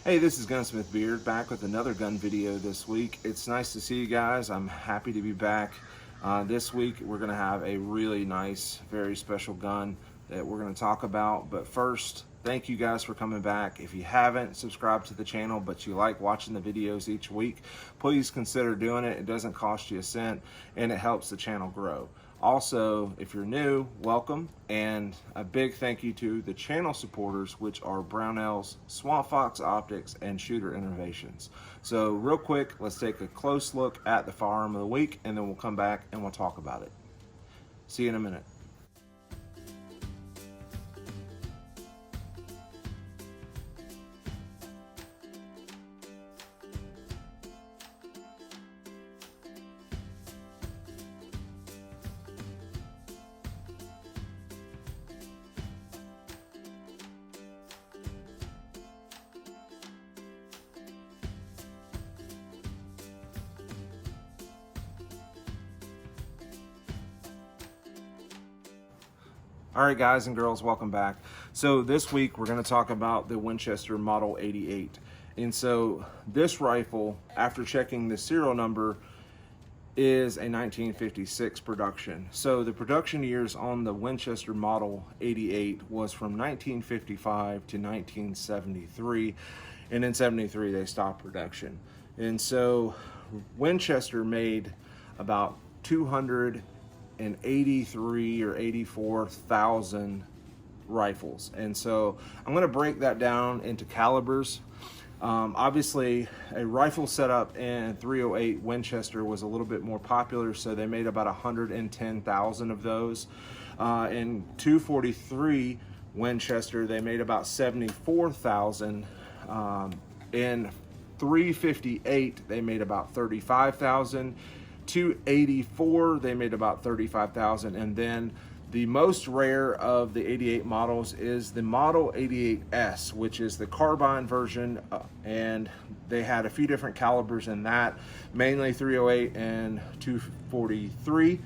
Hey, this is GunsmithBeard back with another gun video this week. It's nice to see you guys. I'm happy to be back. This week we're going to have a really nice, very special gun that we're going to talk about. But first, thank you guys for coming back. If you haven't subscribed to the channel but you like watching the videos each week, please consider doing it. It doesn't cost you a cent and it helps the channel grow. Also, if you're new, welcome, and a big thank you to the channel supporters, which are Brownells, Swampfox Optics, and Shooter Innovations. So real quick, let's take a close look at the firearm of the week, and then we'll come back and we'll talk about it. See you in a minute. All right, guys and girls, welcome back. So this week we're going to talk about the Winchester Model 88. And so this rifle, after checking the serial number, is a 1956 production. So the production years on the Winchester Model 88 was from 1955 to 1973. And in 73 they stopped production. And so Winchester made about 283 or 84,000 rifles. And so I'm going to break that down into calibers. Obviously a rifle setup in 308 Winchester was a little bit more popular, so they made about 110,000 of those. In 243 Winchester they made about 74,000. In 358 they made about 35,000. 284 they made about 35,000, and then the most rare of the 88 models is the Model 88S, which is the carbine version, and they had a few different calibers in that, mainly 308 and 243.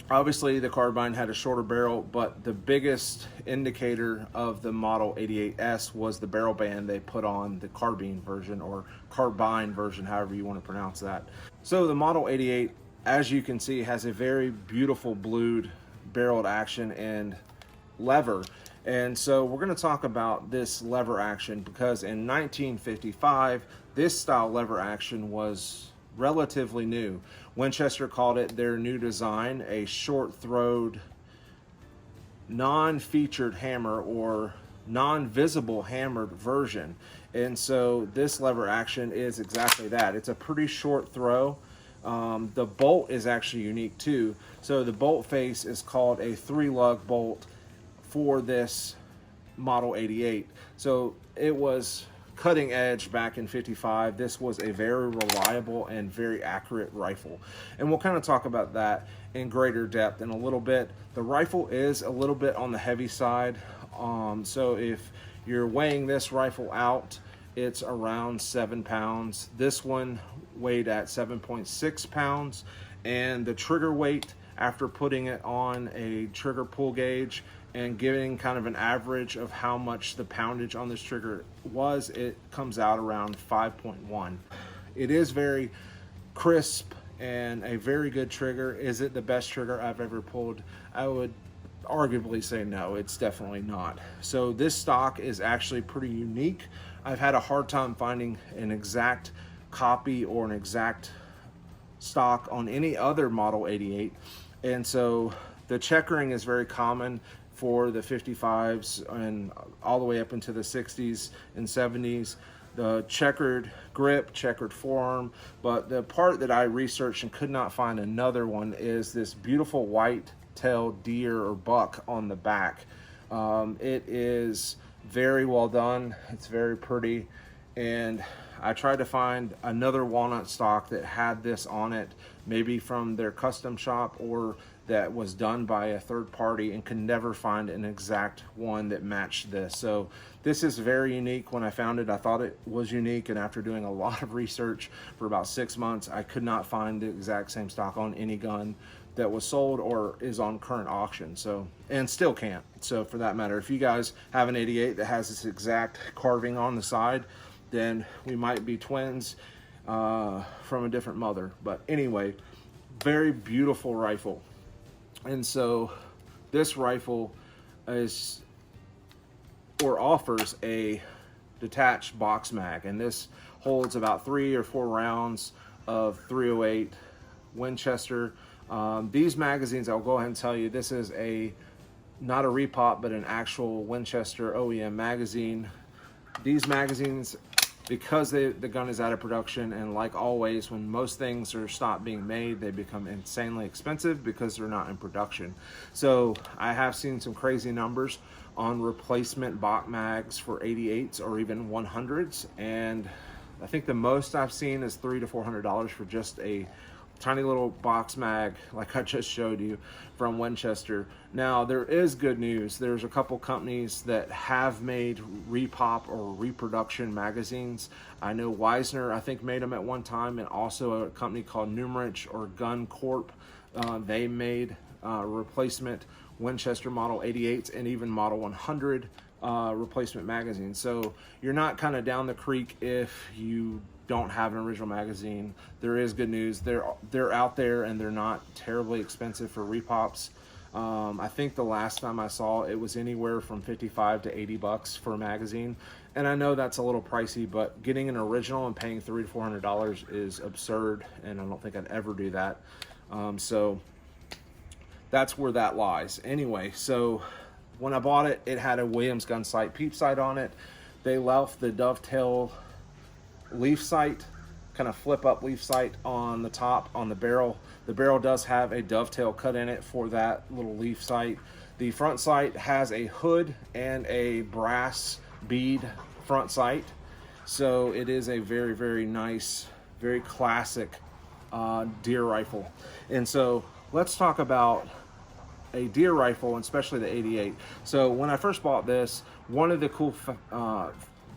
Obviously the carbine had a shorter barrel, but the biggest indicator of the Model 88S was the barrel band they put on the carbine version, or carbine version, however you want to pronounce that. So the Model 88, as you can see, has a very beautiful blued barreled action and lever. And so we're going to talk about this lever action because in 1955 this style lever action was relatively new. Winchester called it their new design, a short-throwed, non-featured hammer, or non-visible hammered version. And so this lever action is exactly that. It's a pretty short throw. The bolt is actually unique too. So the bolt face is called a three-lug bolt for this Model 88. So it was cutting edge back in 55. This was a very reliable and very accurate rifle, and we'll kind of talk about that in greater depth in a little bit. The rifle is a little bit on the heavy side, so if you're weighing this rifle out, it's around 7 pounds. This one weighed at 7.6 pounds, and the trigger weight, after putting it on a trigger pull gauge and giving kind of an average of how much the poundage on this trigger was, it comes out around 5.1. It is very crisp and a very good trigger. Is it the best trigger I've ever pulled? I would arguably say no, it's definitely not. So this stock is actually pretty unique. I've had a hard time finding an exact copy or an exact stock on any other Model 88. And so the checkering is very common for the 55s and all the way up into the 60s and 70s. The checkered grip, checkered forearm, but the part that I researched and could not find another one is this beautiful white-tailed deer or buck on the back. It is very well done. It's very pretty, and I tried to find another walnut stock that had this on it, maybe from their custom shop or that was done by a third party, and could never find an exact one that matched this. So this is very unique. When I found it, I thought it was unique, and after doing a lot of research for about 6 months, I could not find the exact same stock on any gun that was sold or is on current auction, so, and still can't. So for that matter, if you guys have an 88 that has this exact carving on the side, then we might be twins from a different mother. But anyway, very beautiful rifle. And so this rifle is, or offers, a detached box mag, and this holds about 3 or 4 rounds of .308 Winchester. These magazines, I'll go ahead and tell you, this is not a repop, but an actual Winchester OEM magazine. These magazines, because the gun is out of production, and like always, when most things are stopped being made, they become insanely expensive because they're not in production. So I have seen some crazy numbers on replacement box mags for 88s or even 100s, and I think the most I've seen is $300 to $400 for just a tiny little box mag like I just showed you from Winchester. Now, there is good news. There's a couple companies that have made repop or reproduction magazines. I know Weisner, I think, made them at one time, and also a company called Numerich or Gun Corp. They made replacement Winchester Model 88s and even Model 100 replacement magazines. So you're not kind of down the creek if you don't have an original magazine. There is good news. They're out there, and they're not terribly expensive for repops. I think the last time I saw it was anywhere from 55 to 80 bucks for a magazine. And I know that's a little pricey, but getting an original and paying $300 to $400 is absurd, and I don't think I'd ever do that. So that's where that lies. Anyway, so when I bought it, it had a Williams gun sight peep sight on it. They left the dovetail leaf sight, kind of flip up leaf sight on the top on the barrel. The barrel does have a dovetail cut in it for that little leaf sight. The front sight has a hood and a brass bead front sight. So it is a very, very nice, very classic deer rifle. And so let's talk about a deer rifle, and especially the 88. So when I first bought this, one of the cool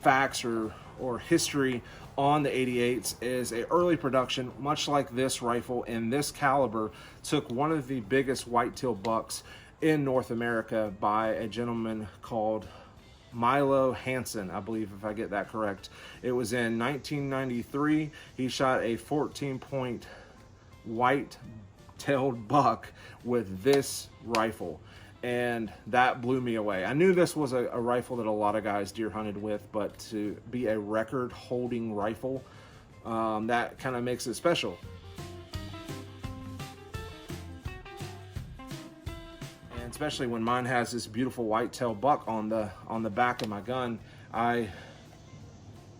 facts or history on the 88s is a early production, much like this rifle in this caliber, took one of the biggest whitetail bucks in North America by a gentleman called Milo Hansen, I believe, if I get that correct. It was in 1993. He shot a 14-point white-tailed buck with this rifle, and that blew me away. I knew this was a rifle that a lot of guys deer hunted with, but to be a record-holding rifle, that kind of makes it special. And especially when mine has this beautiful white-tailed buck on the back of my gun. I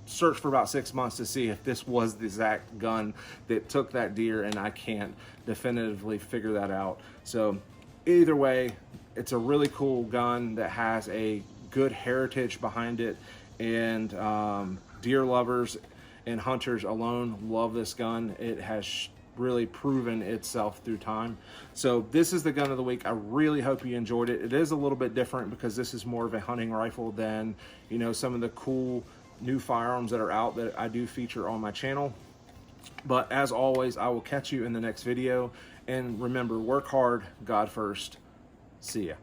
searched for about 6 months to see if this was the exact gun that took that deer, and I can't definitively figure that out. So either way, it's a really cool gun that has a good heritage behind it, and deer lovers and hunters alone love this gun. It has really proven itself through time. So this is the gun of the week. I really hope you enjoyed it. It is a little bit different because this is more of a hunting rifle than, you know, some of the cool new firearms that are out that I do feature on my channel. But as always, I will catch you in the next video. And remember, work hard, God first. See ya.